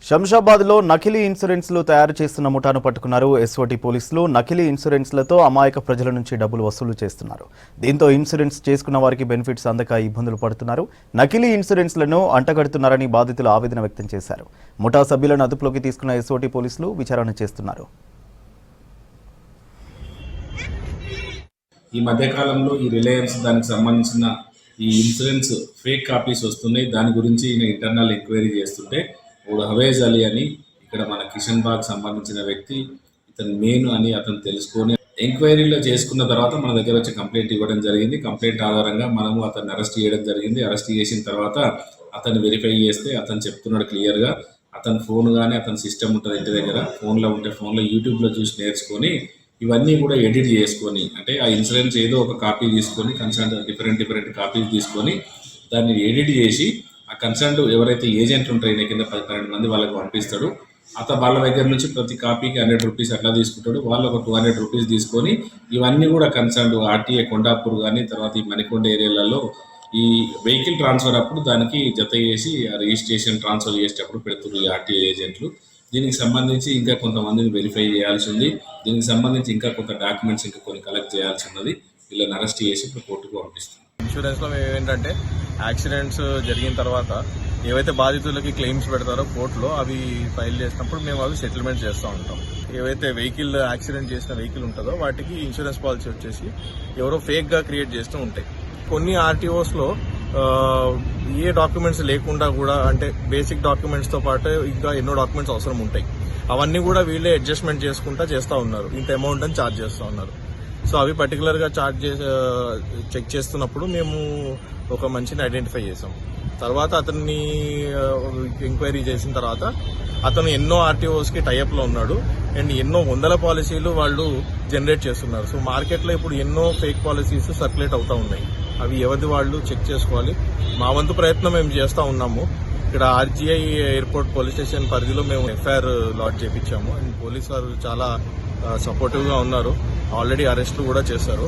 శంషాబాద్ లో నకిలీ ఇన్సూరెన్స్లు తయారు చేస్తున్న ముఠాను పట్టుకున్నారు ఎస్ఓటీ పోలీసులు. నకిలీ ఇన్సూరెన్స్లతో అమాయక ప్రజల నుంచి డబ్బులు వసూలు చేస్తున్నారు. దీంతో ఇన్సూరెన్స్ చేసుకున్న వారికి బెనిఫిట్స్ అందక ఇబ్బందులు పడుతున్నారు. నకిలీ ఇన్సూరెన్స్లను అంటగడుతున్నారని బాధితులు ఆవేదన వ్యక్తం చేశారు. ముఠా సభ్యులను అదుపులోకి తీసుకున్న ఎస్ఓటీ పోలీసులు విచారణ చేస్తున్నారు. ఈ మధ్యకాలంలో ఈ రిలయన్స్ దానికి సంబంధించిన ఈ ఇన్సూరెన్స్ ఫేక్ కాపీస్ వస్తున్నాయి. దాని గురించి ఈయన ఇంటర్నల్ ఎంక్వైరీ చేస్తుంటే హవేజ్ అలీ అని ఇక్కడ మన కిషన్ బాగ్ సంబంధించిన వ్యక్తి ఇతను మెయిన్ అని అతను తెలుసుకొని ఎంక్వైరీలో చేసుకున్న తర్వాత మన దగ్గర వచ్చి కంప్లైంట్ ఇవ్వడం జరిగింది. కంప్లైంట్ ఆధారంగా మనము అతన్ని అరెస్ట్ చేయడం జరిగింది. అరెస్ట్ చేసిన తర్వాత అతన్ని వెరిఫై చేస్తే అతను చెప్తున్నాడు క్లియర్గా. అతని ఫోన్ కానీ అతని సిస్టమ్ ఉంటుంది ఇంటి దగ్గర, ఫోన్లో ఉంటే ఫోన్లో యూట్యూబ్లో చూసి నేర్చుకొని ఇవన్నీ కూడా ఎడిట్ చేసుకొని, అంటే ఆ ఇన్సూరెన్స్ ఏదో ఒక కాపీ తీసుకొని కన్సర్న్ డిఫరెంట్ కాపీస్ తీసుకొని దాన్ని ఎడిట్ చేసి ఆ కన్సర్న్ ఎవరైతే ఏజెంట్ ఉంటారో ఈయన కింద 12 మంది వాళ్ళకి పంపిస్తాడు. వాళ్ళ దగ్గర నుంచి ప్రతి కాపీకి 100 రూపీస్ అట్లా తీసుకుంటాడు. వాళ్ళు ఒక 200 రూపీస్ తీసుకొని ఇవన్నీ కూడా కన్సర్న్ ఆర్టీఏ కొండాపూర్ కానీ తర్వాత ఈ మణికొండ ఏరియాలలో ఈ వెహికల్ ట్రాన్స్ఫర్ అప్పుడు దానికి జత చేసి ఆ రిజిస్ట్రేషన్ ట్రాన్స్ఫర్ చేసేటప్పుడు పెడుతున్నారు ఈ ఆర్టీఏ ఏజెంట్లు. దీనికి సంబంధించి ఇంకా కొంతమందిని వెరిఫై చేయాల్సి ఉంది. దీనికి సంబంధించి ఇంకా కొంత డాక్యుమెంట్స్ ఇంకా కొన్ని కలెక్ట్ చేయాల్సి ఉన్నది. వీళ్ళని అరెస్ట్ చేసి ఇప్పుడు కోర్టుకు పంపిస్తాం. ఇన్సూరెన్స్లో మేము ఏంటంటే యాక్సిడెంట్స్ జరిగిన తర్వాత ఏవైతే బాధితులకి క్లెయిమ్స్ పెడతారో కోర్టులో అవి ఫైల్ చేసినప్పుడు మేము అవి సెటిల్మెంట్ చేస్తూ ఉంటాం. ఏవైతే వెహికల్ యాక్సిడెంట్ చేసిన వెహికల్ ఉంటుందో వాటికి ఇన్సూరెన్స్ పాలసీ వచ్చేసి ఎవరో ఫేక్గా క్రియేట్ చేస్తూ ఉంటాయి. కొన్ని ఆర్టీఓస్లో ఏ డాక్యుమెంట్స్ లేకుండా కూడా, అంటే బేసిక్ డాక్యుమెంట్స్తో పాటు ఇంకా ఎన్నో డాక్యుమెంట్స్ అవసరం ఉంటాయి. అవన్నీ కూడా వీళ్ళే అడ్జస్ట్మెంట్ చేసుకుంటా చేస్తూ ఉన్నారు. ఇంత అమౌంట్ అని ఛార్జ్ చేస్తూ ఉన్నారు. సో అవి పర్టికులర్గా చెక్ చేస్తున్నప్పుడు మేము ఒక మనిషిని ఐడెంటిఫై చేసాం. తర్వాత అతన్ని ఎంక్వైరీ చేసిన తర్వాత అతను ఎన్నో ఆర్టీఓస్కి టైఅప్లో ఉన్నాడు అండ్ ఎన్నో వందల పాలసీలు వాళ్ళు జనరేట్ చేస్తున్నారు. సో మార్కెట్లో ఇప్పుడు ఎన్నో ఫేక్ పాలసీస్ సర్క్యులేట్ అవుతూ ఉన్నాయి. అవి ఎవరిది వాళ్ళు చెక్ చేసుకోవాలి. మా వంతు ప్రయత్నం మేము చేస్తూ ఉన్నాము. ఇక్కడ ఆర్జీఐ ఎయిర్పోర్ట్ పోలీస్ స్టేషన్ పరిధిలో మేము ఎఫ్ఐఆర్ లాడ్జ్ చేయించాము అండ్ పోలీసు వారు చాలా సపోర్టివ్గా ఉన్నారు. ఆల్రెడీ అరెస్టులు కూడా చేశారు.